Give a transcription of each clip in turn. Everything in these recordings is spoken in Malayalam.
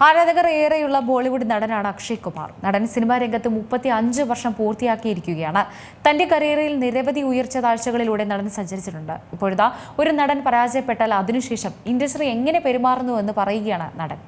ആരാധകർ ഏറെയുള്ള ബോളിവുഡ് നടനാണ് അക്ഷയ് കുമാർ. നടൻ സിനിമാ രംഗത്ത് 35 വർഷം പൂർത്തിയാക്കിയിരിക്കുകയാണ്. തന്റെ കരിയറിൽ നിരവധി ഉയർച്ച താഴ്ചകളിലൂടെ നടൻ സഞ്ചരിച്ചിട്ടുണ്ട്. ഇപ്പോഴത്തെ ഒരു നടൻ പരാജയപ്പെട്ടാൽ അതിനുശേഷം ഇൻഡസ്ട്രി എങ്ങനെ പെരുമാറുന്നുവെന്ന് പറയുകയാണ് നടൻ.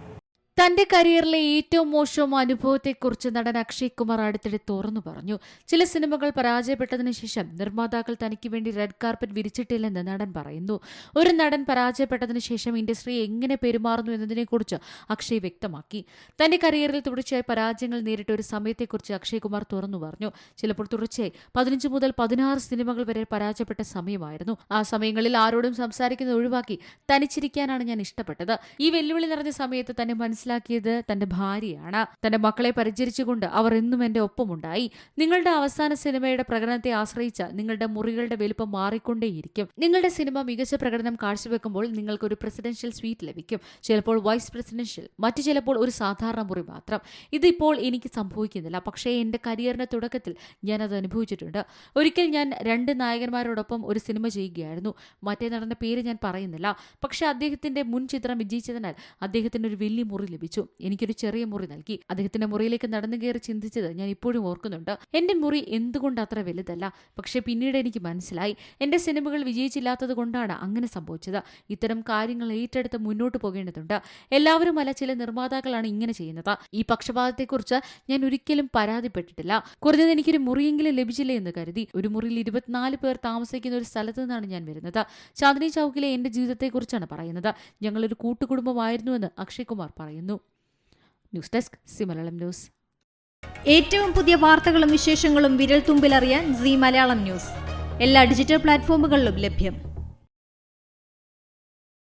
തന്റെ കരിയറിലെ ഏറ്റവും മോശം അനുഭവത്തെക്കുറിച്ച് നടൻ അക്ഷയ് കുമാർ അടുത്തിടെ തുറന്നു പറഞ്ഞു. ചില സിനിമകൾ പരാജയപ്പെട്ടതിനു ശേഷം നിർമ്മാതാക്കൾ തനിക്ക് വേണ്ടി റെഡ് കാർപ്പറ്റ് വിരിച്ചിട്ടില്ലെന്ന് നടൻ പറയുന്നു. ഒരു നടൻ പരാജയപ്പെട്ടതിനു ശേഷം ഇൻഡസ്ട്രി എങ്ങനെ പെരുമാറുന്നു എന്നതിനെക്കുറിച്ച് അക്ഷയ് വ്യക്തമാക്കി. തന്റെ കരിയറിൽ തുടർച്ചയായി പരാജയങ്ങൾ നേരിട്ട ഒരു സമയത്തെക്കുറിച്ച് അക്ഷയ് കുമാർ തുറന്നു പറഞ്ഞു. ചിലപ്പോൾ തുടർച്ചയായി 15 മുതൽ 16 സിനിമകൾ വരെ പരാജയപ്പെട്ട സമയമായിരുന്നു. ആ സമയങ്ങളിൽ ആരോടും സംസാരിക്കുന്നത് ഒഴിവാക്കി തനിച്ചിരിക്കാനാണ് ഞാൻ ഇഷ്ടപ്പെട്ടത്. ഈ വെല്ലുവിളി നിറഞ്ഞ സമയത്ത് തന്നെ മനസ്സിലാക്കിയത് തന്റെ ഭാര്യയാണ്. തന്റെ മക്കളെ പരിചരിച്ചുകൊണ്ട് അവർ എന്നും എന്റെ ഒപ്പമുണ്ടായി. നിങ്ങളുടെ അവസാന സിനിമയുടെ പ്രകടനത്തെ ആശ്രയിച്ച് നിങ്ങളുടെ മുറികളുടെ വലുപ്പം മാറിക്കൊണ്ടേയിരിക്കും. നിങ്ങളുടെ സിനിമ മികച്ച പ്രകടനം കാഴ്ചവെക്കുമ്പോൾ നിങ്ങൾക്ക് ഒരു പ്രസിഡൻഷ്യൽ സ്വീറ്റ് ലഭിക്കും, ചിലപ്പോൾ വൈസ് പ്രസിഡൻഷ്യൽ, മറ്റു ചിലപ്പോൾ ഒരു സാധാരണ മുറി മാത്രം. ഇതിപ്പോൾ എനിക്ക് സംഭവിക്കുന്നില്ല, പക്ഷേ എന്റെ കരിയറിന്റെ തുടക്കത്തിൽ ഞാനത് അനുഭവിച്ചിട്ടുണ്ട്. ഒരിക്കൽ ഞാൻ 2 നായകന്മാരോടൊപ്പം ഒരു സിനിമ ചെയ്യുകയായിരുന്നു. മറ്റേ നടന്റെ പേര് ഞാൻ പറയുന്നില്ല. പക്ഷേ അദ്ദേഹത്തിന്റെ മുൻ ചിത്രം വിജയിച്ചതിനാൽ അദ്ദേഹത്തിന് ഒരു വലിയ മുറി ലഭിച്ചു. എനിക്കൊരു ചെറിയ മുറി നൽകി. അദ്ദേഹത്തിന്റെ മുറിയിലേക്ക് നടന്നു കയറി ചിന്തിച്ചത് ഞാൻ ഇപ്പോഴും ഓർക്കുന്നുണ്ട്. എന്റെ മുറി എന്തുകൊണ്ട് അത്ര വലുതല്ല, പക്ഷെ പിന്നീട് എനിക്ക് മനസ്സിലായി എന്റെ സിനിമകൾ വിജയിച്ചില്ലാത്തത് കൊണ്ടാണ് അങ്ങനെ സംഭവിച്ചത്. ഇത്തരം കാര്യങ്ങൾ ഏറ്റെടുത്ത് മുന്നോട്ട് പോകേണ്ടതുണ്ട്. എല്ലാവരും അല്ല, ചില നിർമ്മാതാക്കളാണ് ഇങ്ങനെ ചെയ്യുന്നത്. ഈ പക്ഷപാതത്തെക്കുറിച്ച് ഞാൻ ഒരിക്കലും പരാതിപ്പെട്ടിട്ടില്ല. കുറഞ്ഞത് എനിക്കൊരു മുറിയെങ്കിലും ലഭിച്ചില്ലേ എന്ന് കരുതി. ഒരു മുറിയിൽ 24 പേർ താമസിക്കുന്ന ഒരു സ്ഥലത്ത് നിന്നാണ് ഞാൻ വരുന്നത്. ചാന്ദിനി ചൌക്കിലെ എന്റെ ജീവിതത്തെക്കുറിച്ചാണ് പറയുന്നത്. ഞങ്ങളൊരു കൂട്ടുകുടുംബമായിരുന്നുവെന്ന് അക്ഷയ് കുമാർ പറയുന്നു. News desk C Malayalam news. ഏറ്റവും പുതിയ വാർത്തകളും വിശേഷങ്ങളും വിരൽ തുമ്പിലറിയാൻ സി മലയാളം ന്യൂസ് എല്ലാ ഡിജിറ്റൽ പ്ലാറ്റ്ഫോമുകളിലും ലഭ്യം.